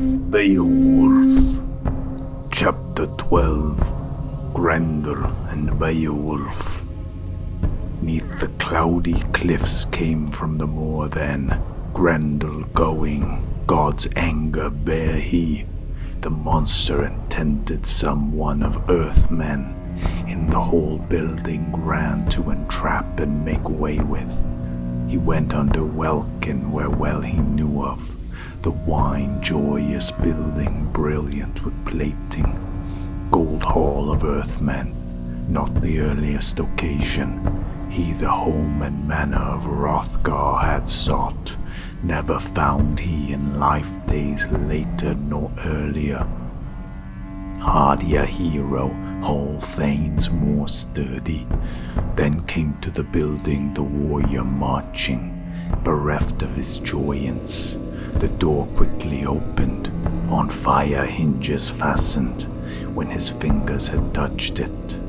Beowulf. Chapter 12. Grendel and Beowulf. 'Neath the cloudy cliffs came from the moor then, Grendel going, God's anger bare he. The monster intended someone of earthmen, in the whole building ran to entrap and make way with. He went under welkin where well he knew of, the wine joyous building brilliant with plating, gold hall of earthmen, not the earliest occasion. He the home and manor of Hrothgar had sought, never found he in life days later nor earlier. Hardier hero, whole thanes more sturdy. Then came to the building the warrior marching, bereft of his joyance. The door quickly opened, on fire hinges fastened, when his fingers had touched it.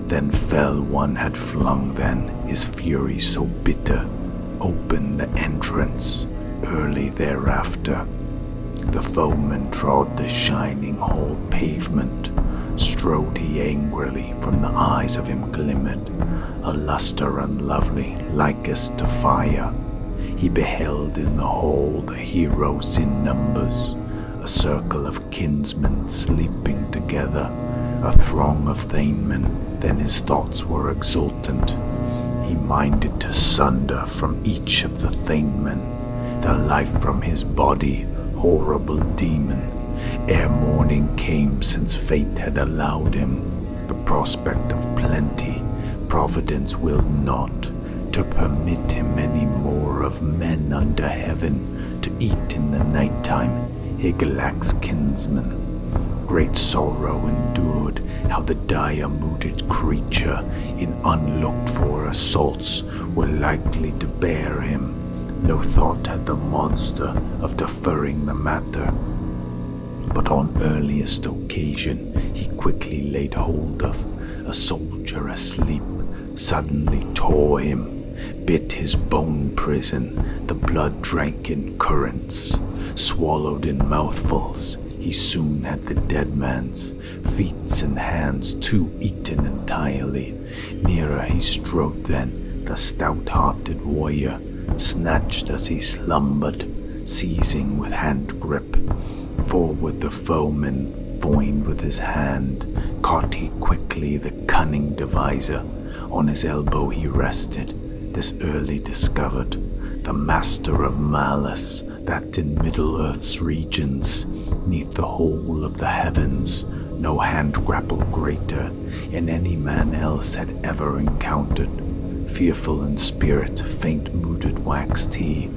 Then fell one had flung then, his fury so bitter, opened the entrance, early thereafter. The foeman trod the shining hall pavement, strode he angrily, from the eyes of him glimmered a lustre unlovely, likest to fire. He beheld in the hall the heroes in numbers, a circle of kinsmen sleeping together, a throng of thanemen. Then his thoughts were exultant. He minded to sunder from each of the thanemen the life from his body, horrible demon, ere morning came, since fate had allowed him the prospect of plenty. Providence willed not to permit him any more of men under heaven to eat in the night time. Higelac's kinsman great sorrow endured, how the dire-mooded creature in unlooked-for assaults were likely to bear him. No thought had the monster of deferring the matter, but on earliest occasion he quickly laid hold of a soldier asleep, suddenly tore him, bit his bone prison, the blood drank in currents, swallowed in mouthfuls. He soon had the dead man's feet and hands too eaten entirely. Nearer he strode then, the stout-hearted warrior, snatched as he slumbered, seizing with hand grip. Forward the foeman foined with his hand, caught he quickly the cunning deviser. On his elbow he rested, this early discovered, the master of malice, that in Middle Earth's regions, 'neath the whole of the heavens, no hand-grapple greater in any man else had ever encountered. Fearful in spirit, faint-mooded waxed he,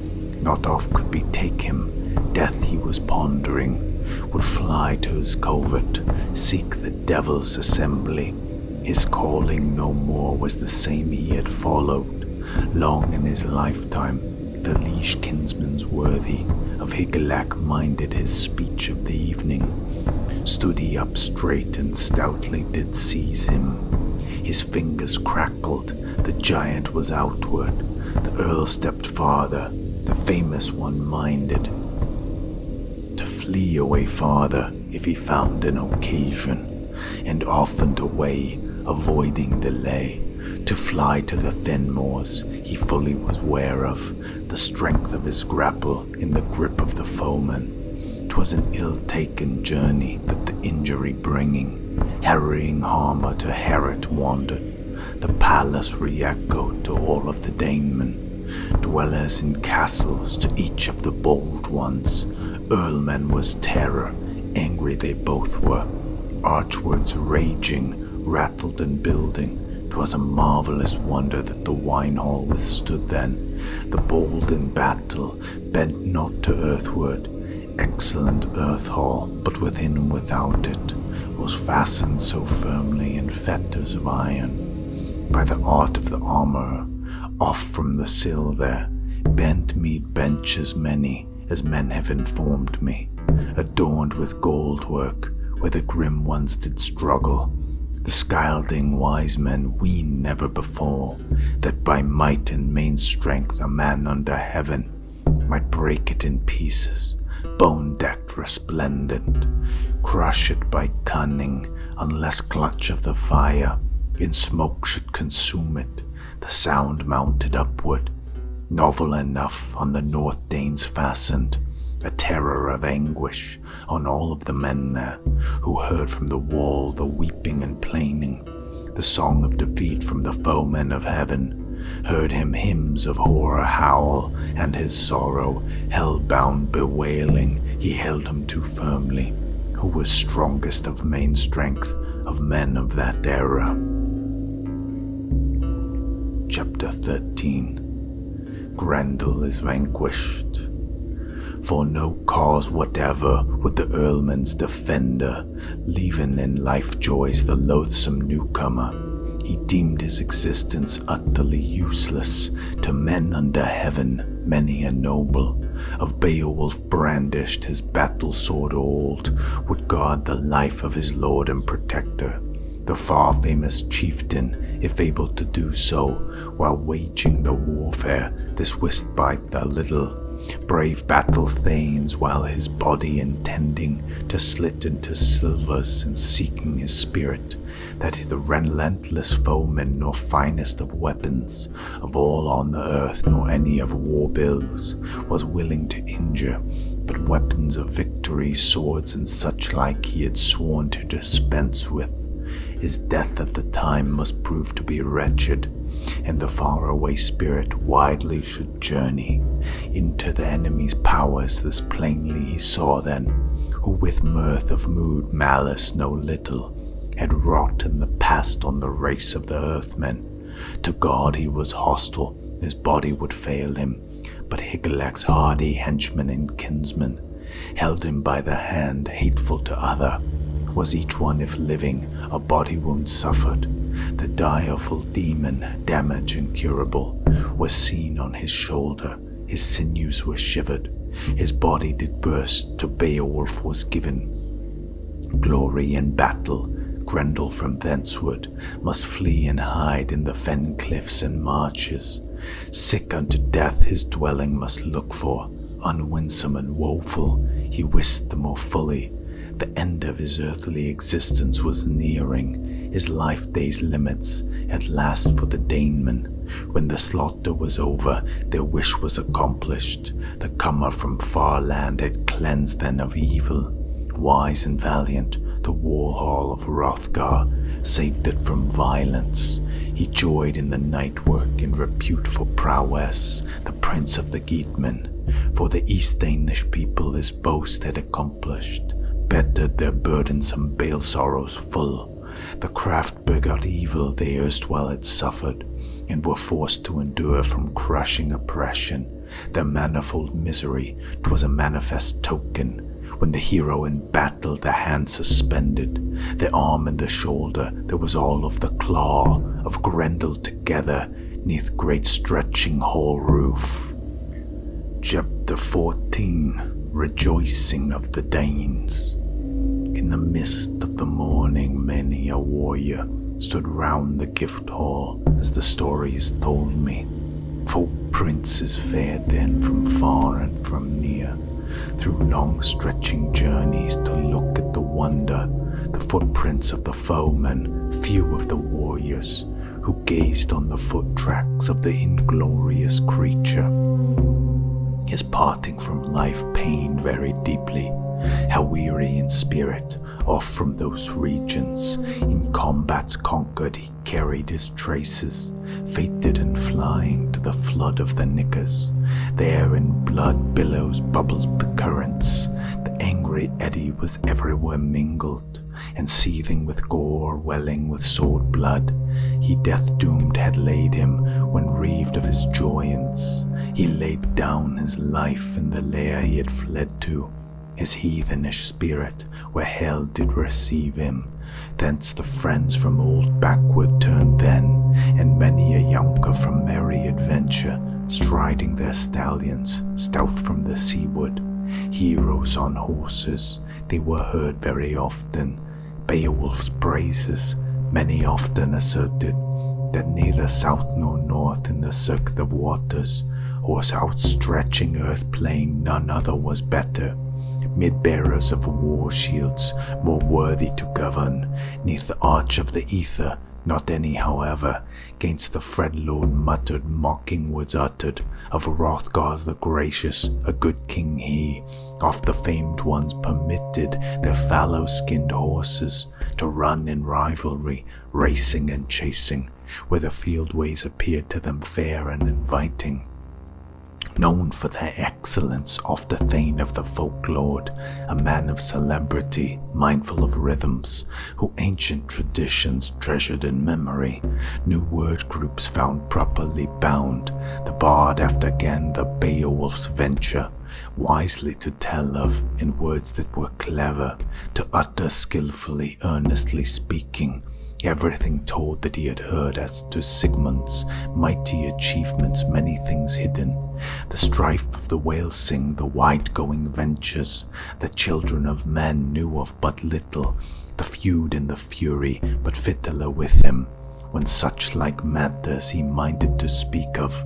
not oft could betake him. Death he was pondering, would fly to his covert, seek the devil's assembly. His calling no more was the same he had followed. Long in his lifetime, the liege kinsman's worthy of Higelac minded his speech of the evening. Stood he up straight and stoutly did seize him. His fingers crackled, the giant was outward. The earl stepped farther, the famous one minded to flee away farther if he found an occasion, and often away, avoiding delay, to fly to the fen moors he fully was ware of, the strength of his grapple in the grip of the foeman. 'Twas an ill-taken journey that the injury bringing, harrying harbour to Herot wandered. The palace re-echoed to all of the danemen, dwellers in castles to each of the bold ones. Earlmen was terror, angry they both were, archwards raging, rattled and building. 'Twas a marvelous wonder that the wine hall withstood then. The bold in battle bent not to earthward, excellent earth hall, but within and without it was fastened so firmly in fetters of iron. By the art of the armourer, off from the sill there, bent mead benches many, as men have informed me, adorned with gold work, where the grim ones did struggle. The scalding wise men ween never before that by might and main strength a man under heaven might break it in pieces, bone-decked resplendent, crushed by cunning, unless clutch of the fire in smoke should consume it. The sound mounted upward, novel enough on the North Danes fastened, a terror of anguish on all of the men there, who heard from the wall the weeping and plaining, the song of defeat from the foemen of heaven, heard him hymns of horror howl, and his sorrow, hell-bound bewailing, he held him too firmly, who was strongest of main strength of men of that era. Chapter 13. Grendel is vanquished. For no cause whatever would the Earlman's defender, leaving in life joys the loathsome newcomer. He deemed his existence utterly useless to men under heaven, many a noble. Of Beowulf brandished his battle sword old, would guard the life of his lord and protector, the far-famous chieftain, if able to do so, while waging the warfare, this wist bite the little. Brave battle thanes, while his body intending to slit into silvers and seeking his spirit, that the relentless foeman nor finest of weapons of all on the earth nor any of war bills was willing to injure, but weapons of victory, swords and such like he had sworn to dispense with. His death at the time must prove to be wretched, and the faraway spirit widely should journey into the enemy's powers. This plainly he saw then, who with mirth of mood, malice no little, had wrought in the past on the race of the earthmen. To God he was hostile, his body would fail him, but Hygelac's hardy henchman and kinsman held him by the hand, hateful to other. Was each one, if living, a body wound suffered. The direful demon, damage incurable, was seen on his shoulder. His sinews were shivered. His body did burst. To Beowulf was given glory in battle. Grendel from thenceward must flee and hide in the fen cliffs and marshes. Sick unto death his dwelling must look for. Unwinsome and woeful, he wist the more fully. The end of his earthly existence was nearing, his life days' limits at last for the Danemen. When the slaughter was over, their wish was accomplished. The comer from far land had cleansed then of evil. Wise and valiant, the war hall of Hrothgar saved it from violence. He joyed in the night work, in repute for prowess, the prince of the Geatmen. For the East Danish people his boast had accomplished, bettered their burdensome bale sorrows full. The craft begot evil they erstwhile had suffered, and were forced to endure from crushing oppression. Their manifold misery 'twas a manifest token, when the hero in battle the hand suspended, the arm and the shoulder, there was all of the claw of Grendel together, neath great stretching hall roof. Chapter 14. Rejoicing of the Danes. In the mist of the morning many a warrior stood round the gift hall, as the story is told me. Folk princes fared then from far and from near, through long stretching journeys to look at the wonder, the footprints of the foemen, few of the warriors, who gazed on the foot tracks of the inglorious creature. His parting from life pained very deeply, how weary in spirit, off from those regions, in combats conquered he carried his traces, fated and flying to the flood of the Knickers. There in blood billows bubbled the currents, the angry eddy was everywhere mingled, and seething with gore, welling with sword blood, he death-doomed had laid him, when reaved of his joyance. He laid down his life in the lair he had fled to, his heathenish spirit, where hell did receive him. Thence the friends from old backward turned then, and many a younker from merry adventure, striding their stallions, stout from the seaward. Heroes on horses, they were heard very often. Beowulf's praises, many often asserted, that neither south nor north in the circuit of waters, or outstretching earth plain, none other was better. mid-bearers of war shields, more worthy to govern, neath the arch of the ether, not any, however, gainst the Fred-lord muttered, mocking words uttered, of Hrothgar the gracious, a good king he, oft the famed ones permitted their fallow-skinned horses to run in rivalry, racing and chasing, where the fieldways appeared to them fair and inviting. Known for their excellence, oft a thane of the folklore, a man of celebrity, mindful of rhythms, who ancient traditions treasured in memory, new word groups found properly bound, the bard after again the Beowulf's venture, wisely to tell of, in words that were clever, to utter skillfully, earnestly speaking, everything told that he had heard as to Sigmund's mighty achievements, many things hidden, the strife of the whale sing, the wide-going ventures, the children of men knew of but little, the feud and the fury, but fittler with him, when such like matters he minded to speak of,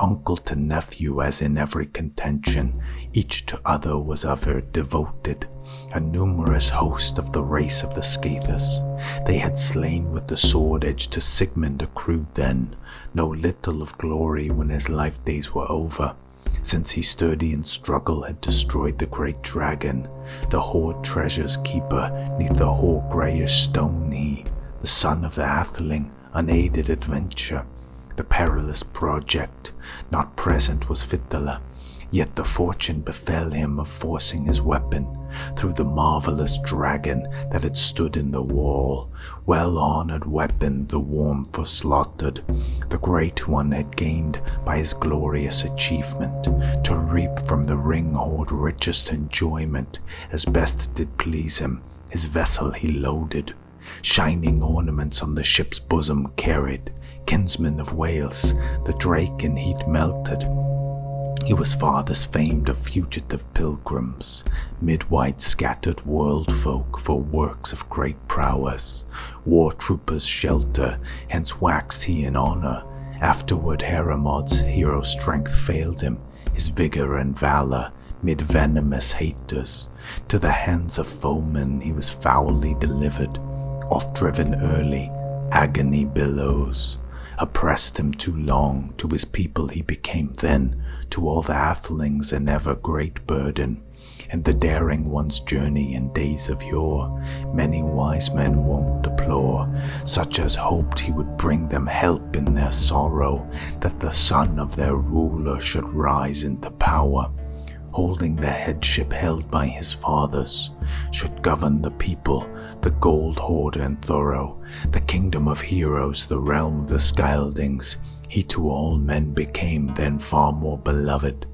uncle to nephew as in every contention, each to other was ever devoted, a numerous host of the race of the Scathers. They had slain with the sword edge to Sigmund accrued then, no little of glory when his life days were over, since he sturdy in struggle had destroyed the great dragon, the hoard treasure's keeper, neath the hoar greyish stone he, the son of the Atheling, unaided adventure, the perilous project, not present was Fitela, yet the fortune befell him of forcing his weapon through the marvellous dragon that had stood in the wall, well-honoured weapon the warm for slaughtered, the great one had gained by his glorious achievement, to reap from the ring-hoard richest enjoyment, as best did please him, his vessel he loaded, shining ornaments on the ship's bosom carried, kinsman of Wales, the drake in heat melted. He was farthest famed of fugitive pilgrims, mid-wide scattered world folk for works of great prowess, war troopers' shelter, hence waxed he in honour. Afterward Heremod's hero strength failed him, his vigour and valour, mid venomous haters. To the hands of foemen he was foully delivered, oft driven early, agony billows oppressed him too long, to his people he became then, to all the Athelings an ever great burden, and the daring one's journey in days of yore, many wise men wont deplore, such as hoped he would bring them help in their sorrow, that the son of their ruler should rise into power, holding the headship held by his fathers, should govern the people, the gold hoard and thorough, the kingdom of heroes, the realm of the Scyldings. He to all men became then far more beloved,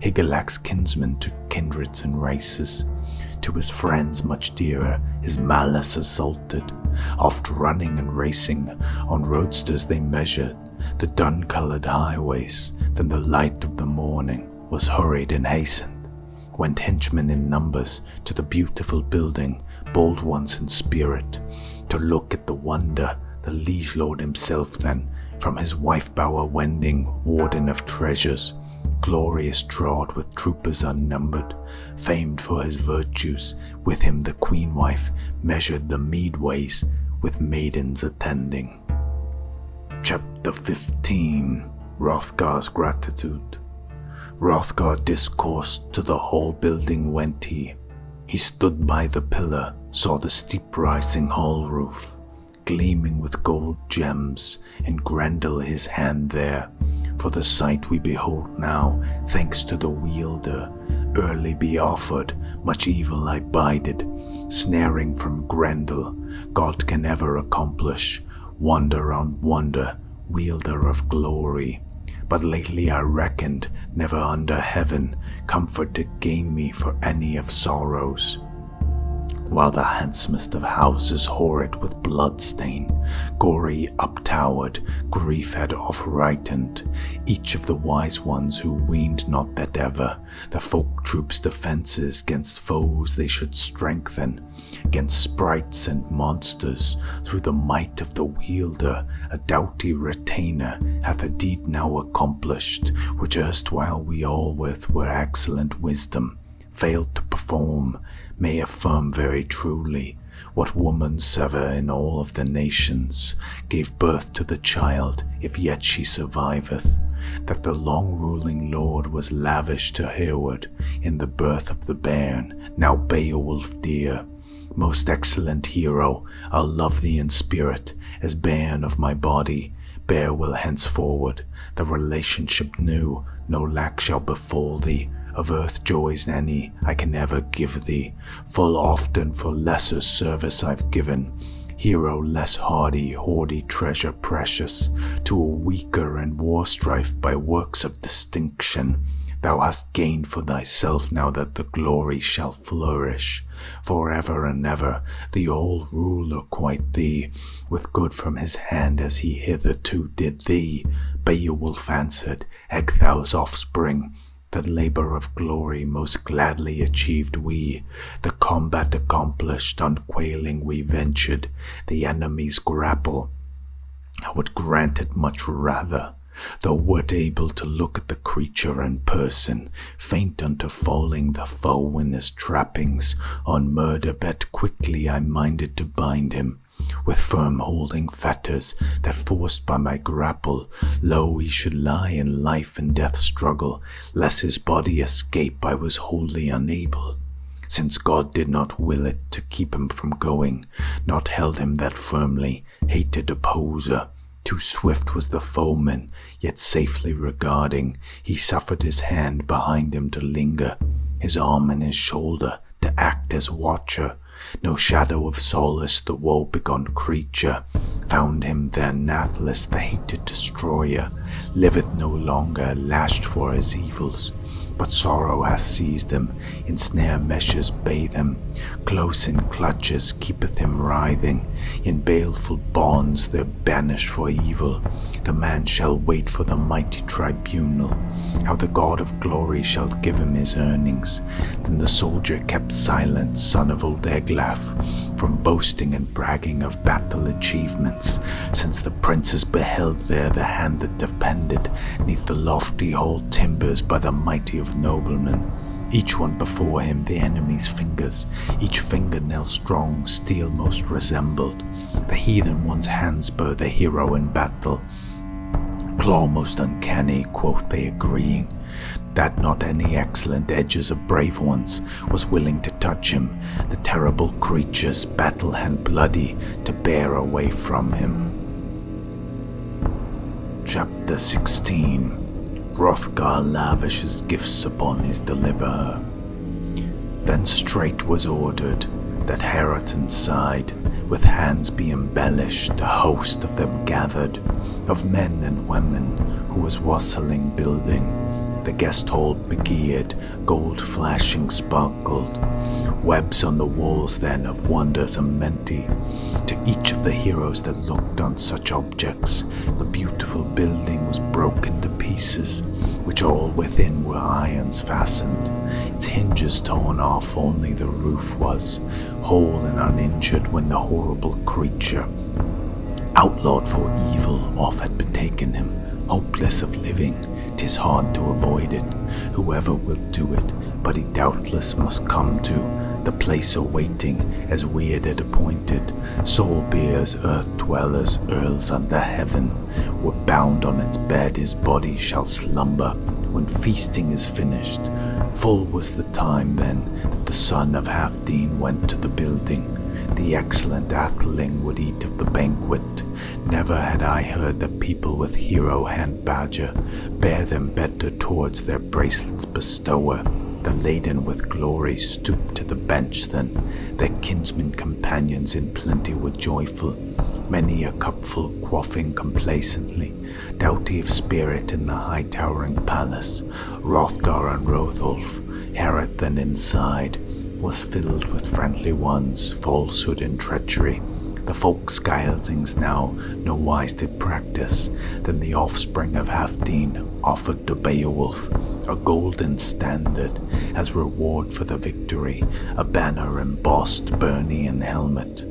Hygelac's kinsman to kindreds and races, to his friends much dearer, his malice assaulted, oft running and racing, on roadsters they measured the dun-coloured highways, then the light of the morning was hurried and hastened, went henchmen in numbers to the beautiful building, bold ones in spirit, to look at the wonder, the liege lord himself then, from his wife-bower wending, warden of treasures, glorious trod with troopers unnumbered, famed for his virtues, with him the queen-wife measured the mead-ways, with maidens attending. Chapter 15. Hrothgar's Gratitude. Hrothgar discoursed, to the hall building went he. He stood by the pillar, saw the steep rising hall roof, gleaming with gold gems, and Grendel his hand there. For the sight we behold now, thanks to the wielder, early be offered, much evil I bided, snaring from Grendel, God can ever accomplish, wonder on wonder, wielder of glory. But lately I reckoned, never under heaven, comfort to gain me for any of sorrows. While the handsomest of houses horrid with blood stain, gory uptowered, grief had off-rightened, each of the wise ones who weened not that ever the folk troops' defences gainst foes they should strengthen, gainst sprites and monsters, through the might of the wielder, a doughty retainer hath a deed now accomplished, which erstwhile we all with were excellent wisdom, failed to perform, may affirm very truly, what woman soever in all of the nations gave birth to the child, if yet she surviveth, that the long-ruling lord was lavish to Herod in the birth of the bairn, now Beowulf dear. Most excellent hero, I'll love thee in spirit, as bairn of my body. Bear will henceforward the relationship new, no lack shall befall thee. Of earth joys any I can ever give thee, full often for lesser service I've given. Hero less hardy, hoardy treasure precious, to a weaker in war strife by works of distinction. Thou hast gained for thyself now that the glory shall flourish. For ever and ever the old ruler quite thee, with good from his hand as he hitherto did thee. Beowulf answered, Ecgtheow's offspring, the labor of glory most gladly achieved we. The combat accomplished, unquailing we ventured, the enemy's grapple I would grant it much rather. Thou wert able to look at the creature in person, faint unto falling the foe in his trappings. On murder bed quickly I minded to bind him, with firm holding fetters, that forced by my grapple, lo, he should lie in life and death struggle, lest his body escape I was wholly unable. Since God did not will it to keep him from going, not held him that firmly, hated opposer. Too swift was the foeman, yet safely regarding, he suffered his hand behind him to linger, his arm and his shoulder to act as watcher. No shadow of solace the woe-begone creature found him there nathless, the hated destroyer, liveth no longer, lashed for his evils. But sorrow hath seized him, in snare meshes bathe him, close in clutches keepeth him writhing, in baleful bonds they're banished for evil. The man shall wait for the mighty tribunal, how the God of glory shall give him his earnings. Then the soldier kept silent, son of old Eglaf, from boasting and bragging of battle achievements, since the princes beheld there the hand that defended, neath the lofty hall timbers by the mighty of noblemen. Each one before him the enemy's fingers, each fingernail strong, steel most resembled. The heathen one's handspur, the hero in battle, claw most uncanny, quoth they agreeing, that not any excellent edges of brave ones was willing to touch him, the terrible creatures, battle hand bloody, to bear away from him. Chapter 16. Hrothgar lavishes gifts upon his deliverer. Then straight was ordered that Herot inside with hands be embellished, a host of them gathered, of men and women, who was wassailing building. The guest hall begeared, gold flashing sparkled, webs on the walls then of wonders immenty. To each of the heroes that looked on such objects, the beautiful building was broken to pieces, which all within were irons fastened. Its hinges torn off, only the roof was whole and uninjured when the horrible creature, outlawed for evil, off had betaken him. Hopeless of living, 'tis hard to avoid it. Whoever will do it, but he doubtless must come to the place awaiting, as weird had appointed. Soul beers, earth dwellers, earls under heaven, were bound on its bed, his body shall slumber when feasting is finished. Full was the time then that the son of Halfdene went to the building. The excellent atheling would eat of the banquet. Never had I heard the people with hero hand badger bear them better towards their bracelets bestower. The laden with glory stooped to the bench then. Their kinsmen companions in plenty were joyful, many a cupful quaffing complacently, doughty of spirit in the high-towering palace. Hrothgar and Hrothulf, Herod then inside, was filled with friendly ones, falsehood and treachery. The folk skildings now no wise did practice. Then the offspring of Halfdene offered to Beowulf a golden standard as reward for the victory, a banner embossed, byrnie and helmet.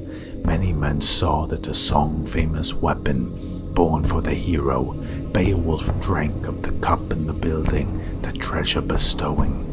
Many men saw that a song-famous weapon born for the hero. Beowulf drank of the cup in the building, the treasure bestowing.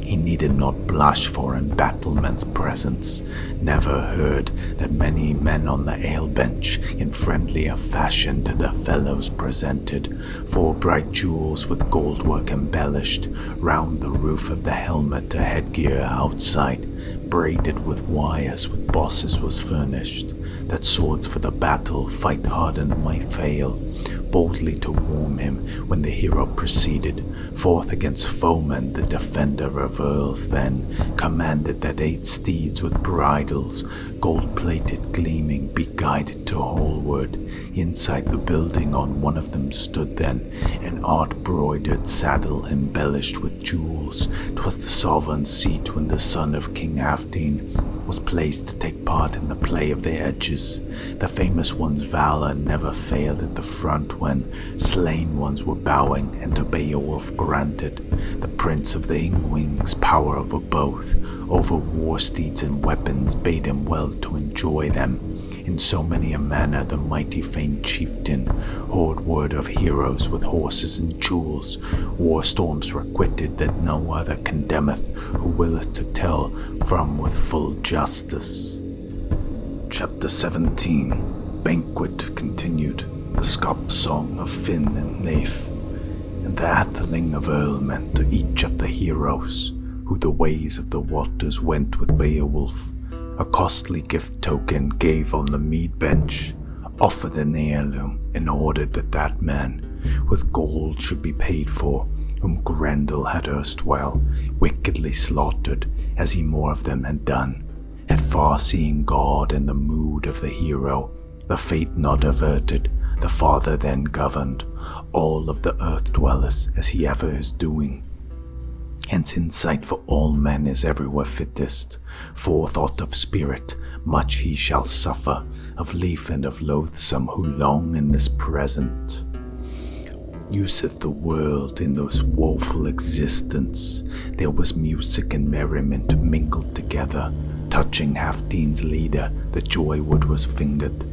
He needed not blush for in battlemen's presence, never heard that many men on the ale bench in friendlier fashion to their fellows presented 4 bright jewels with goldwork embellished, round the roof of the helmet a headgear outside, braided with wires with bosses was furnished, that swords for the battle fight hardened might fail, boldly to warm him when the hero proceeded forth against foemen. The defender of earls then commanded that 8 steeds with bridles, gold-plated gleaming, be guided to Hallward. Inside the building on one of them stood then an art-broidered saddle embellished with jewels. 'Twas the sovereign seat when the son of King Halfdene was placed to take part in the play of the edges. The famous one's valor never failed at the front when slain ones were bowing, and to Beowulf granted the prince of the Ingwings power over both, over war steeds and weapons, bade him well to enjoy them. In so many a manner the mighty famed chieftain hoard word of heroes with horses and jewels. War storms requited that no other condemneth, who willeth to tell from with full justice. Chapter 17. Banquet continued. The scop song of Finn and Leif, and the atheling of earlmen to each of the heroes, who the ways of the waters went with Beowulf. A costly gift token gave on the mead bench, offered an heirloom, and ordered that that man with gold should be paid for, whom Grendel had erstwhile wickedly slaughtered, as he more of them had done. Had far-seeing God in the mood of the hero, the fate not averted, the Father then governed all of the earth dwellers as he ever is doing. Hence insight for all men is everywhere fittest, forethought of spirit, much he shall suffer, of lief and of loathsome who long in this present. Useth the world in those woeful existence, there was music and merriment mingled together, touching Halfdene's leader, the joy wood was fingered.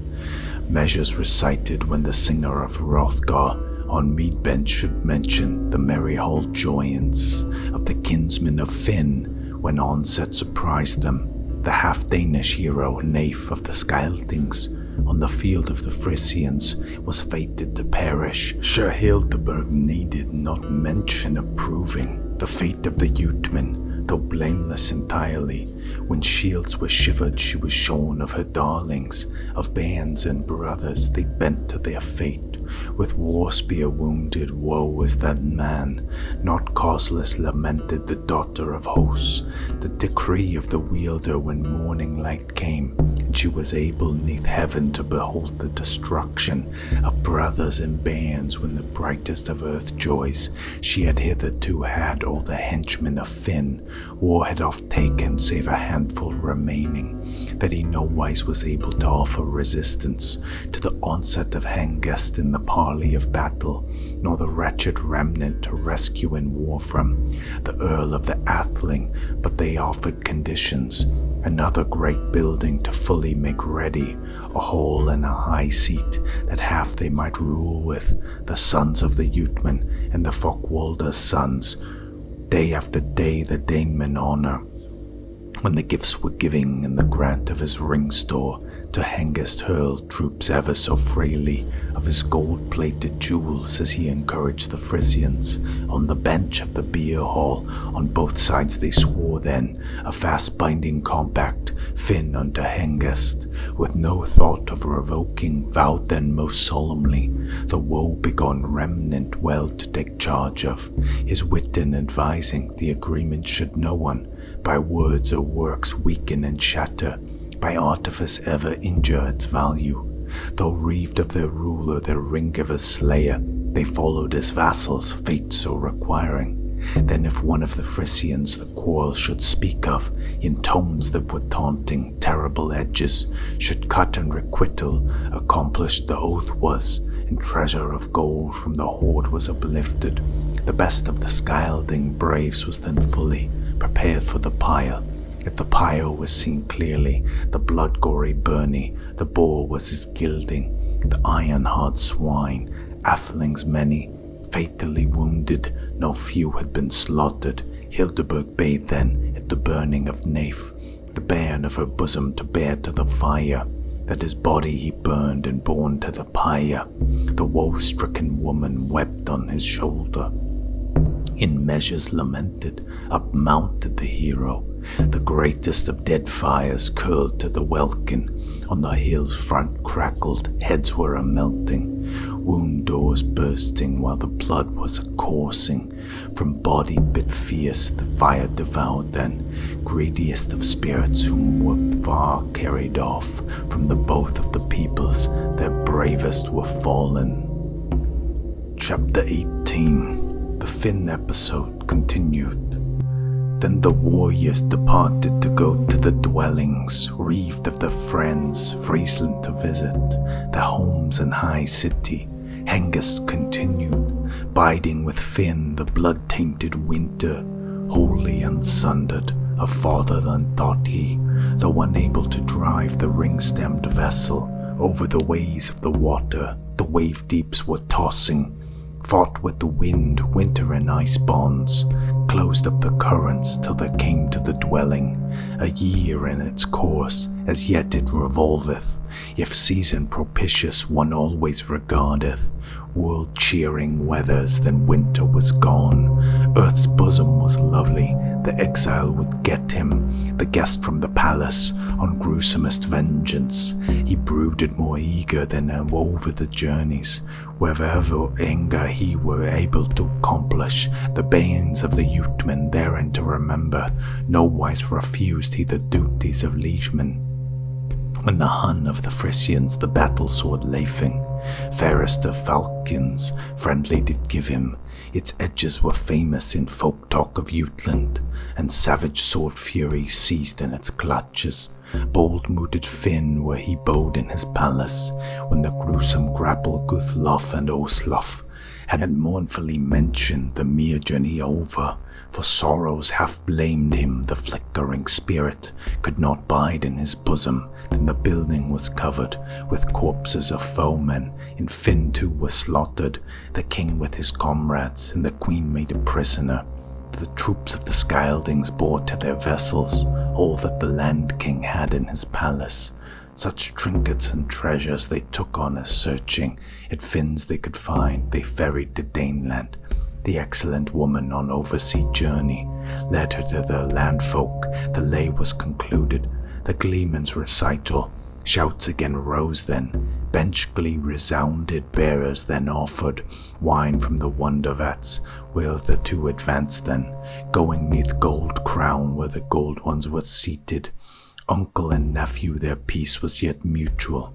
Measures recited when the singer of Hrothgar on mead bench should mention the merry hall joyance of the kinsmen of Finn when onset surprised them. The half-Danish hero Leif of the Scyldings on the field of the Frisians was fated to perish. Sir Hildeberg needed not mention approving the fate of the Uthman, though blameless entirely. When shields were shivered she was shorn of her darlings, of bands and brothers they bent to their fate. With war spear wounded, woe is that man, not causeless lamented the daughter of hosts. The decree of the wielder when morning light came, and she was able neath heaven to behold the destruction of brothers and bands. When the brightest of earth joys she had hitherto had all the henchmen of Finn, war had oft taken save a handful remaining, that he nowise was able to offer resistance to the onset of Hengest in the parley of battle, nor the wretched remnant to rescue in war from the Earl of the Atheling, but they offered conditions, another great building to fully make ready, a hall and a high seat, that half they might rule with, the sons of the Uthman and the Folkwalder's sons, day after day the Danemen honor. When the gifts were giving and the grant of his ring store, to Hengest hurled troops ever so freely of his gold-plated jewels as he encouraged the Frisians. On the bench of the beer hall, on both sides they swore then a fast-binding compact, Finn unto Hengest, with no thought of revoking, vowed then most solemnly the woe-begone remnant well to take charge of. His wit in advising the agreement should no one by words or works weaken and shatter, by artifice ever injure its value. Though reaved of their ruler, their ring-giver's slayer, they followed as vassals, fate so requiring. Then if one of the Frisians the quarrel should speak of, in tones that were taunting, terrible edges, should cut and requital, accomplished the oath was, and treasure of gold from the hoard was uplifted. The best of the Scylding braves was then fully prepared for the pyre. At the pyre was seen clearly the blood-gory Birnie, the boar was his gilding, the iron-hard swine, athelings many, fatally wounded, no few had been slaughtered. Hildeburh bade then at the burning of Nafe, the bairn of her bosom to bear to the fire, that his body he burned and borne to the pyre. The woe-stricken woman wept on his shoulder. In measures lamented, up mounted the hero. The greatest of dead fires curled to the welkin. On the hill's front crackled, heads were a-melting, wound doors bursting while the blood was a-coursing. From body bit fierce the fire devoured then, greediest of spirits whom were far carried off. From the both of the peoples their bravest were fallen. Chapter 18. The Finn episode continued. Then the warriors departed to go to the dwellings, reaved of their friends, Friesland to visit, their homes and high city. Hengist continued, biding with Finn the blood-tainted winter, wholly unsundered, a father than thought he, though unable to drive the ring-stemmed vessel over the ways of the water. The wave-deeps were tossing, fought with the wind, winter and ice bonds, closed up the currents till they came to the dwelling. A year in its course, as yet it revolveth, if season propitious one always regardeth. World-cheering weathers, then winter was gone. Earth's bosom was lovely, the exile would get him, the guest from the palace, on gruesomest vengeance. He brooded more eager than over the journeys, wherever anger he were able to accomplish. The banes of the Uthman therein to remember, nowise refused he the duties of liegeman. When the Hun of the Frisians the battle sword lafing, fairest of falcons, friendly did give him, its edges were famous in folk talk of Jutland, and savage sword fury seized in its clutches. Bold-mooded Finn where he bode in his palace, when the gruesome grapple Guthlof and Oslof had mournfully mentioned the mere journey over. For sorrows half blamed him, the flickering spirit could not bide in his bosom. Then the building was covered with corpses of foemen, and Finn too was slaughtered, the king with his comrades, and the queen made a prisoner. The troops of the Scyldings bore to their vessels all that the land king had in his palace. Such trinkets and treasures they took on as searching at Finns they could find. They ferried to Daneland. The excellent woman on oversea journey led her to the landfolk. The lay was concluded, the gleeman's recital. Shouts again rose then, bench glee resounded, bearers then offered wine from the wonder vats, where the two advanced then, going neath gold crown where the gold ones were seated. Uncle and nephew their peace was yet mutual,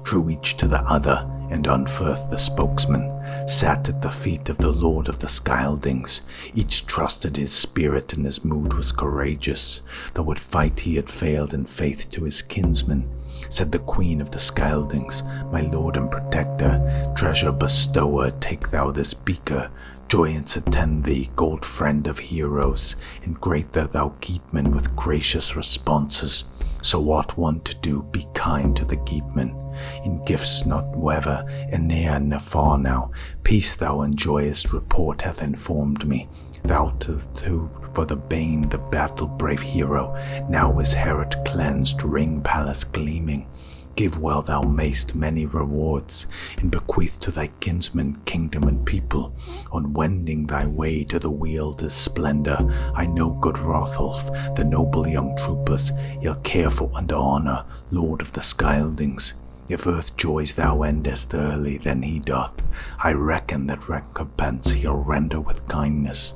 true each to the other, and Unferth the spokesman sat at the feet of the lord of the Scyldings. Each trusted his spirit and his mood was courageous, though at fight he had failed in faith to his kinsman. Said the queen of the Scyldings, my lord and protector, treasure bestower, take thou this beaker. Joyance attend thee, gold friend of heroes, and great thou Geatman with gracious responses. So ought one to do, be kind to the Geatman. In gifts not whether, Aenea ne far now, peace thou enjoyest, report hath informed me. Thou too for the bane, the battle brave hero, now is Herot cleansed, ring palace gleaming. Give well thou mayst many rewards, and bequeath to thy kinsmen kingdom and people. On wending thy way to the wielder's splendor, I know good Hrothulf, the noble young troopers, he'll care for and honor, lord of the Scyldings. If earth joys thou endest early than he doth, I reckon that recompense he'll render with kindness.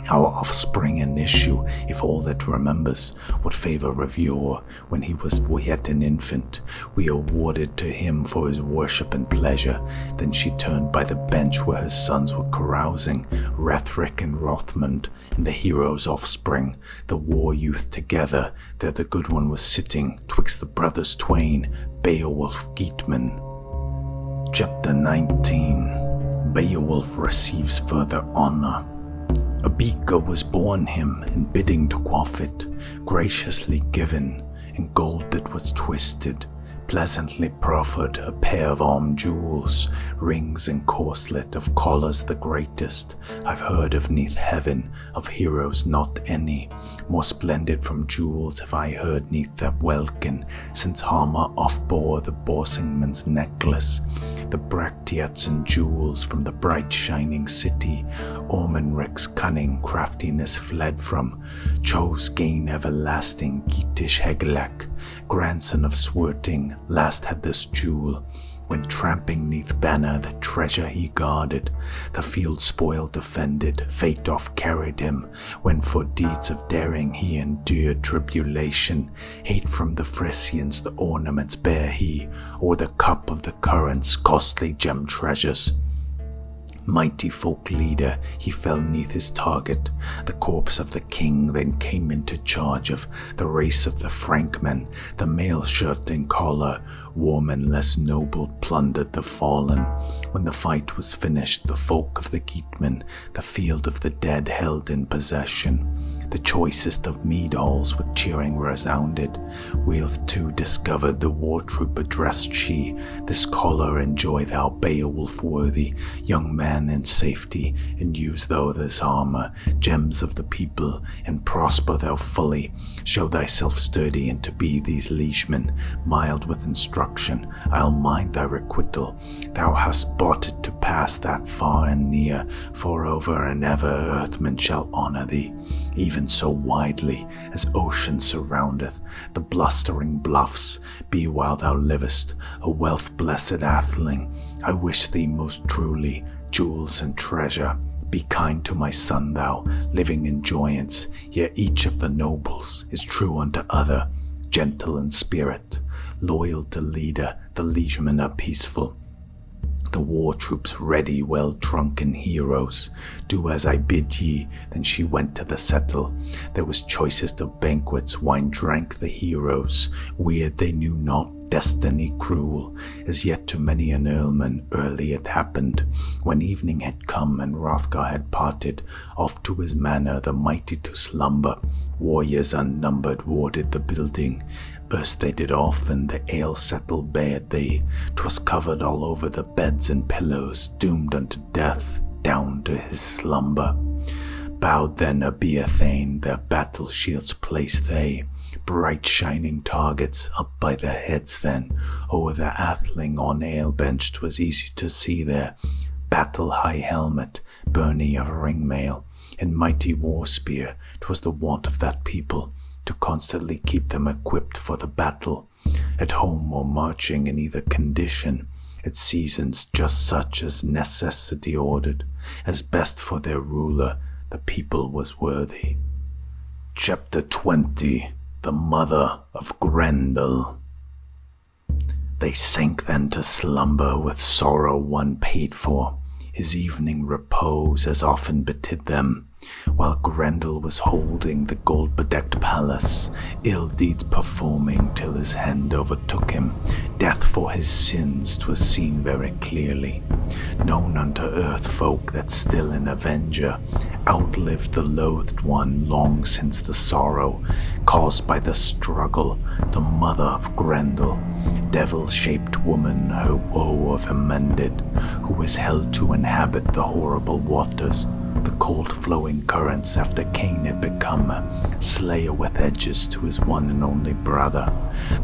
Our offspring and issue, if all that remembers what favor of yore, when he was yet an infant, we awarded to him for his worship and pleasure. Then she turned by the bench where his sons were carousing, Rethric and Rothmund, and the hero's offspring, the war youth together. There the good one was sitting, twixt the brothers twain, Beowulf Geatman. Chapter 19. Beowulf receives further honor. A beaker was born him, and bidding to quaff it, graciously given, in gold that was twisted, pleasantly proffered a pair of armed jewels, rings and corslet of collars the greatest I've heard of 'neath heaven, of heroes not any. More splendid from jewels have I heard 'neath that welkin, since Harma oft bore the Borsingman's necklace. The Bracteats and jewels from the bright shining city, Ormenric's cunning craftiness fled from, chose gain everlasting Geatish Hygelac, grandson of Swerting, last had this jewel. When tramping 'neath banner the treasure he guarded, the field spoil defended, fate oft carried him. When for deeds of daring he endured tribulation, hate from the Frisians the ornaments bare he, or the cup of the currents costly gem treasures. Mighty folk leader, he fell 'neath his target. The corpse of the king then came into charge of the race of the Frankmen. The mail shirt and collar, warm and less noble, plundered the fallen. When the fight was finished, the folk of the Geatmen the field of the dead held in possession. The choicest of mead halls with cheering resounded. Wealhtheow discovered the war troop addressed she, "This collar enjoy thou, Beowulf worthy, young man in safety, and use thou this armor, gems of the people, and prosper thou fully. Show thyself sturdy, and to be these liegemen, mild with instruction, I'll mind thy requital. Thou hast brought it to pass that far and near, for over and ever earthmen shall honor thee. Even so widely as ocean surroundeth the blustering bluffs, be while thou livest, a wealth-blessed atheling. I wish thee most truly jewels and treasure. Be kind to my son thou, living in joyance, yet each of the nobles is true unto other, gentle in spirit, loyal to leader, the liegemen are peaceful. The war troops ready, well-drunken heroes. Do as I bid ye. Then she went to the settle. There was choicest of banquets, wine drank the heroes. Weird they knew not, destiny cruel. As yet to many an earlman early it happened, when evening had come and Hrothgar had parted, off to his manor the mighty to slumber. Warriors unnumbered warded the building. Erst they did often the ale settle bared they. 'Twas covered all over the beds and pillows, doomed unto death, down to his slumber. Bowed then a Beowulf, their battle shields placed they, bright shining targets up by their heads then. O'er the atheling on ale bench 'twas easy to see their battle high helmet, byrnie of ringmail, and mighty war spear. 'Twas the wont of that people to constantly keep them equipped for the battle, at home or marching in either condition, at seasons just such as necessity ordered, as best for their ruler the people was worthy. Chapter 20. The Mother of Grendel. They sank then to slumber with sorrow one paid for, his evening repose as often betid them, while Grendel was holding the gold-bedecked palace, ill deeds performing till his hand overtook him. Death for his sins 'twas seen very clearly, known unto earth folk that still an avenger outlived the loathed one long since the sorrow caused by the struggle. The mother of Grendel, devil-shaped woman, her woe of amended, who was held to inhabit the horrible waters, the cold flowing currents after Cain had become a slayer with edges to his one and only brother.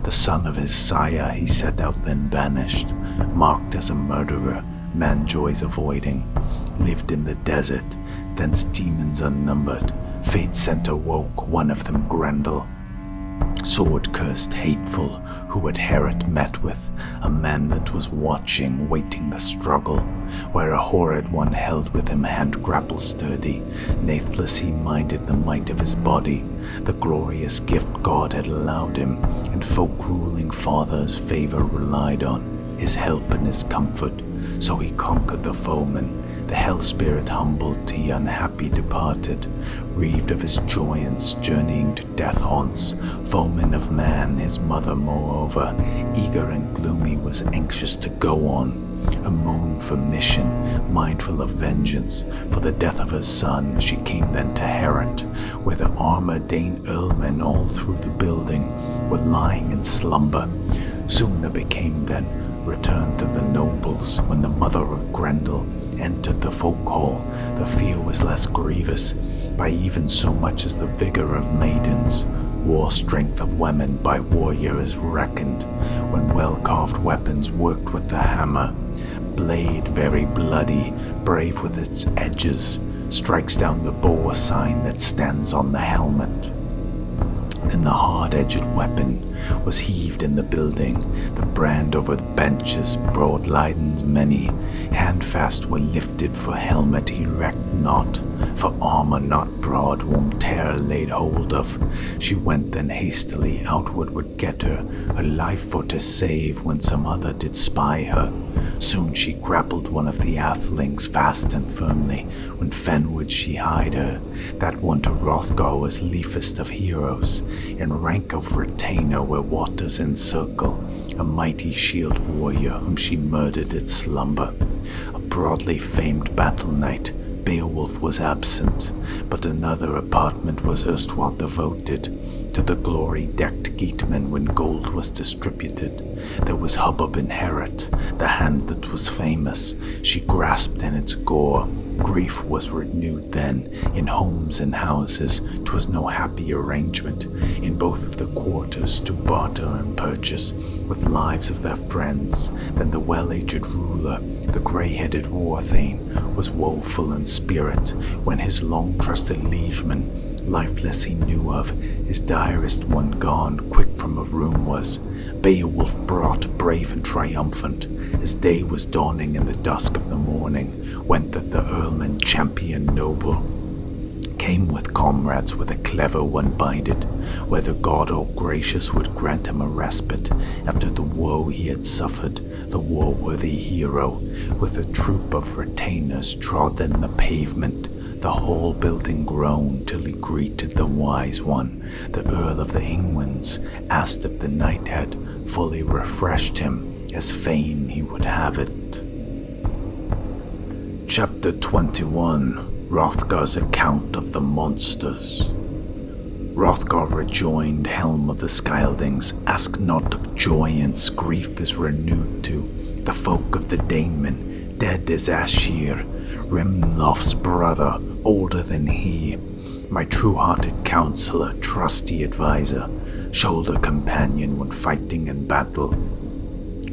The son of his sire he set out then banished, marked as a murderer, man joys avoiding, lived in the desert, thence demons unnumbered, fate sent awoke, one of them Grendel, sword-cursed, hateful, who at Herot met with a man that was watching, waiting the struggle, where a horrid one held with him hand-grapple sturdy. Nathless he minded the might of his body, the glorious gift God had allowed him, and folk-ruling father's favor relied on, his help and his comfort. So he conquered the foeman, the hell-spirit humbled, he unhappy departed, reaved of his joyance, journeying to death haunts. Foeman of man, his mother moreover, eager and gloomy, was anxious to go on, a moan for mission, mindful of vengeance, for the death of her son. She came then to Herot, where the armor-dane earlmen all through the building were lying in slumber. Soon the became then returned to the nobles. When the mother of Grendel entered the folk hall, the fear was less grievous, by even so much as the vigor of maidens. War strength of women by warrior is reckoned, when well-carved weapons worked with the hammer. Blade very bloody, brave with its edges, strikes down the boar sign that stands on the helmet. Then the hard-edged weapon was heaved in the building, the brand over the benches, broad lidens many, handfast were lifted, for helmet he recked not, for armor not broad whom terror laid hold of. She went then hastily, outward would get her life for to save, when some other did spy her. Soon she grappled one of the athelings fast and firmly, when fen would she hide her. That one to Hrothgar was liefest of heroes, in rank of retainer where waters encircle, a mighty shield warrior whom she murdered at slumber. A broadly famed battle knight, Beowulf, was absent, but another apartment was erstwhile devoted to the glory-decked Geatman when gold was distributed. There was hubbub in Herot, the hand that was famous, she grasped in its gore. Grief was renewed then, in homes and houses, 'twas no happy arrangement, in both of the quarters to barter and purchase, with lives of their friends. Then the well-aged ruler, the grey-headed war-thane, was woeful in spirit, when his long-trusted liegeman, lifeless he knew of, his direst one gone, quick from a room was. Beowulf brought, brave and triumphant, as day was dawning in the dusk of the morning, went that the earlman champion noble came with comrades with a clever one bided, whether God or gracious would grant him a respite after the woe he had suffered. The war-worthy hero, with a troop of retainers, trod in the pavement. The whole building groaned till he greeted the wise one. The Earl of the Ingwins asked if the knight had fully refreshed him, as fain he would have it. Chapter 21. Hrothgar's account of the monsters. Hrothgar rejoined, helm of the Scyldings, ask not of joyance, grief is renewed to the folk of the Danemen. Dead is Aesir, Rimlof's brother, older than he, my true-hearted counselor, trusty adviser, shoulder companion when fighting in battle.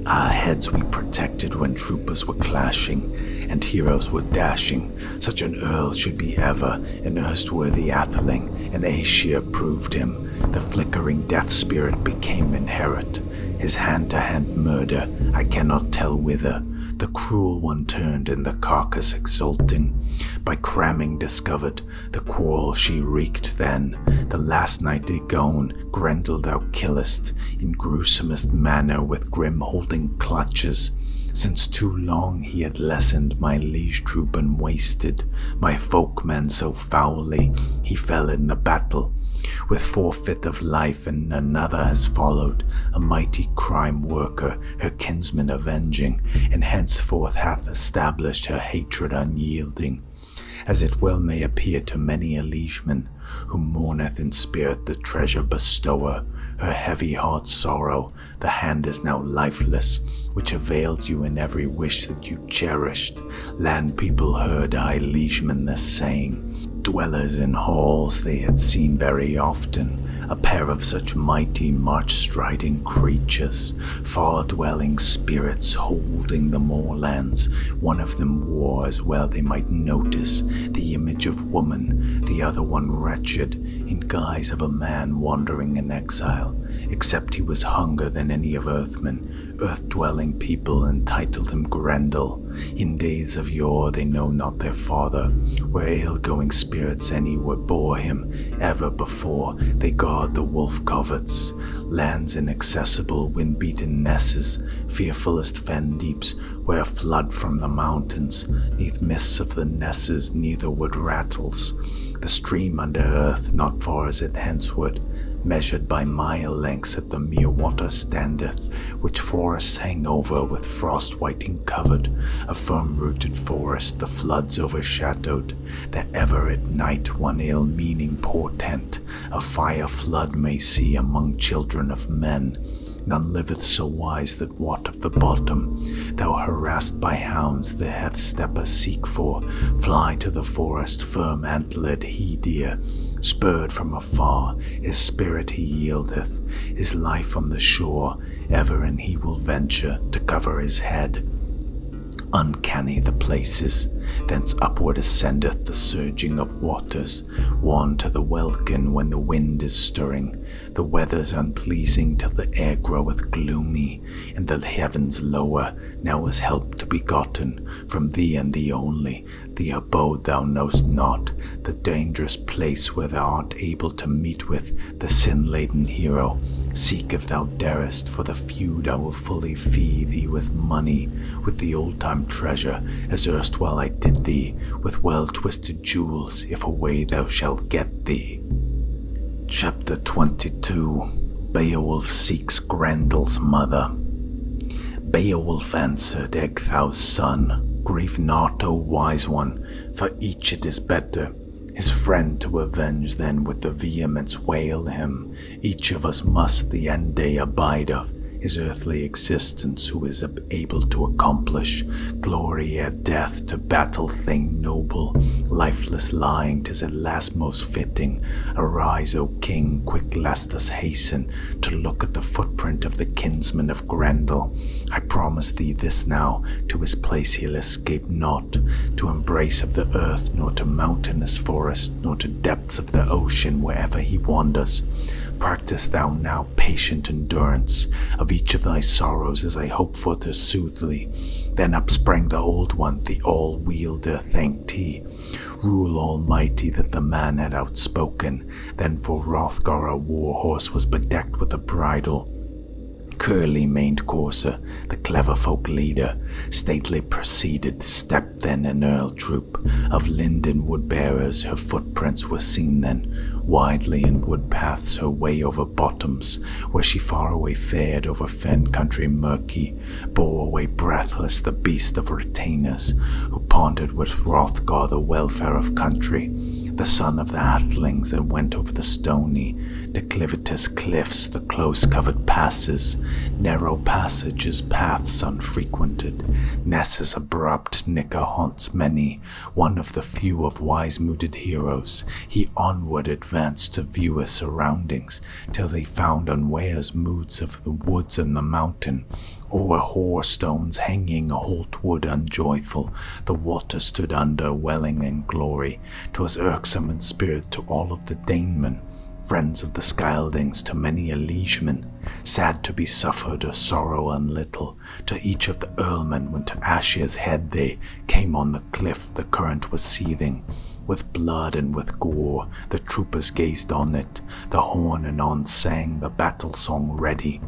Our heads we protected when troopers were clashing, and heroes were dashing. Such an earl should be ever an erstworthy atheling, and Aesir proved him. The flickering death spirit became in Herot. His hand-to-hand murder, I cannot tell whither. The cruel one turned in the carcass exulting, by cramming discovered the quarrel she wreaked then. The last night agone, Grendel thou killest, in gruesomest manner with grim holding clutches. Since too long he had lessened my liege troop and wasted my folkmen so foully, he fell in the battle. With forfeit of life, and another has followed, a mighty crime worker, her kinsman avenging, and henceforth hath established her hatred unyielding. As it well may appear to many a liegeman, who mourneth in spirit the treasure bestower, her heavy heart sorrow, the hand is now lifeless, which availed you in every wish that you cherished. Land people heard I liegeman this saying, dwellers in halls they had seen very often, a pair of such mighty march-striding creatures, far-dwelling spirits holding the moorlands. One of them wore, as well they might notice, the image of woman, the other one wretched, in guise of a man wandering in exile, except he was hunger than any of earthmen. Earth-dwelling people entitled him Grendel. In days of yore they know not their father, where ill-going spirits anywhere bore him. Ever before they guard the wolf coverts, lands inaccessible, wind-beaten nesses, fearfullest fen deeps, where flood from the mountains, neath mists of the nesses neitherward rattles. The stream under earth, not far as it henceward, measured by mile lengths at the mere water standeth, which forests hang over with frost whiting covered, a firm-rooted forest the floods overshadowed, that ever at night one ill-meaning portent, a fire flood may see among children of men. None liveth so wise that wot of the bottom. Thou harassed by hounds the heath stepper seek for, fly to the forest, firm antlered he deer. Spurred from afar, his spirit he yieldeth, his life on the shore, ever and he will venture to cover his head. Uncanny the places, thence upward ascendeth the surging of waters, wan to the welkin when the wind is stirring. The weather's unpleasing till the air groweth gloomy, and the heavens lower, now is help to be gotten from thee and thee only, the abode thou knowst not, the dangerous place where thou art able to meet with the sin-laden hero. Seek if thou darest, for the feud I will fully fee thee with money, with the old-time treasure, as erstwhile I did thee, with well-twisted jewels, if away thou shalt get thee. Chapter 22. Beowulf seeks Grendel's mother. Beowulf answered Ecgtheow's son, Grieve not, O wise one, for each it is better his friend to avenge than with the vehemence wail him. Each of us must the end day abide of his earthly existence, who is able to accomplish glory ere death, to battle thing noble, lifeless lying, 'tis at last most fitting. Arise, O king, quick lest us hasten to look at the footprint of the kinsman of Grendel. I promise thee this now, to his place he'll escape not, to embrace of the earth, nor to mountainous forest, nor to depths of the ocean, wherever he wanders. Practice thou now patient endurance of each of thy sorrows, as I hope for to soothe thee. Then upsprang the old one, the all-wielder, thanked he. Rule almighty that the man had outspoken. Then for Hrothgar a war horse was bedecked with a bridle. Curly-maned courser, the clever folk leader, stately proceeded, stepped then an earl troop of linden wood-bearers. Her footprints were seen then, widely in wood paths, her way over bottoms, where she far away fared over fen country murky, bore away breathless the beast of retainers, who pondered with Hrothgar the welfare of country, the son of the Atlings that went over the stony, declivitous cliffs, the close-covered passes, narrow passages, paths unfrequented, nesses abrupt, nicker haunts many. One of the few of wise-mooded heroes, he onward advanced to view his surroundings, till they found unwares moods of the woods and the mountain. O'er hoar stones hanging a holt wood unjoyful, the water stood under, welling in glory. 'Twas irksome in spirit to all of the Danemen, friends of the Scyldings, to many a liegeman, sad to be suffered, a sorrow unlittle. To each of the earlmen, when to Aesir's head they came on the cliff, the current was seething with blood and with gore. The troopers gazed on it, the horn anon sang the battle song ready.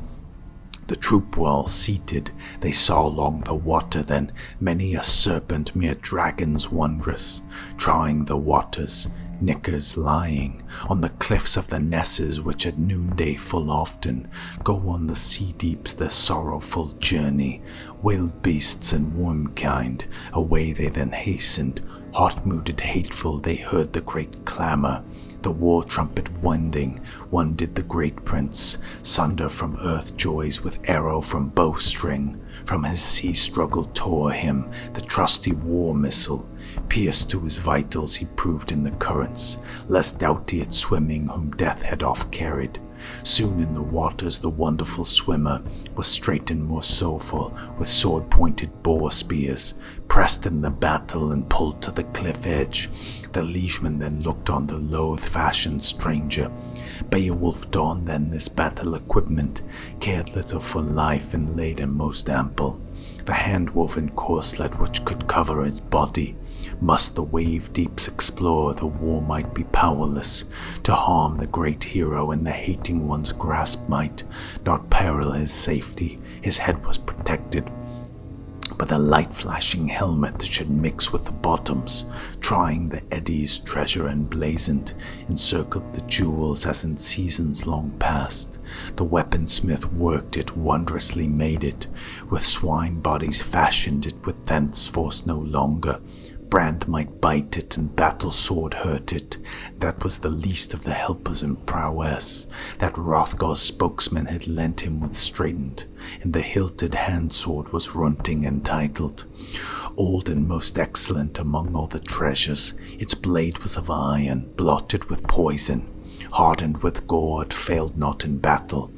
The troop were all seated, they saw along the water then many a serpent, mere dragons wondrous, trying the waters, knickers lying on the cliffs of the nesses, which at noonday full often go on the sea deeps their sorrowful journey. Wild beasts and wormkind, away they then hastened, hot-mooded, hateful, they heard the great clamour, the war trumpet winding. One did the great prince sunder from earth joys with arrow from bowstring. From his sea struggle tore him the trusty war missile. Pierced to his vitals he proved in the currents, less doughty at swimming whom death had oft carried. Soon in the waters the wonderful swimmer was straight and more soulful, with sword-pointed boar spears, pressed in the battle and pulled to the cliff edge. The liegeman then looked on the loath-fashioned stranger. Beowulf donned then this battle equipment, cared little for life, and laid him most ample. The hand-woven corslet which could cover his body, must the wave deeps explore, the war might be powerless to harm the great hero, and the hating one's grasp might not peril his safety. His head was protected, but the light-flashing helmet should mix with the bottoms, trying the eddies, treasure emblazoned, encircled the jewels as in seasons long past. The weaponsmith worked it, wondrously made it, with swine bodies fashioned it, with thenceforth no longer Brand might bite it and battle sword hurt it. That was the least of the helpers in prowess that Hrothgar's spokesman had lent him with straightened, and the hilted hand sword was runting entitled. Old and most excellent among all the treasures, its blade was of iron, blotted with poison, hardened with gore, it failed not in battle.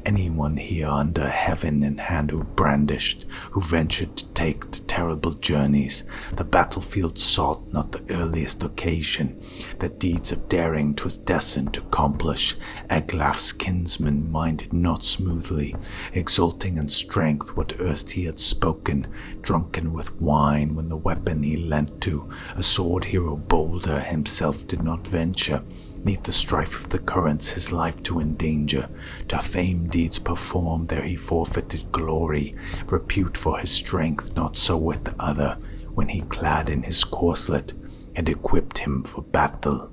Anyone here under heaven in hand who brandished, who ventured to take to terrible journeys, the battlefield sought not the earliest occasion. The deeds of daring 'twas destined to accomplish. Eglaf's kinsman minded not smoothly, exulting in strength what erst he had spoken, drunken with wine when the weapon he leant to, a sword hero bolder, himself did not venture, 'neath the strife of the currents his life to endanger. To fame deeds performed, there he forfeited glory, repute for his strength, not so with the other, when he clad in his corslet, and equipped him for battle.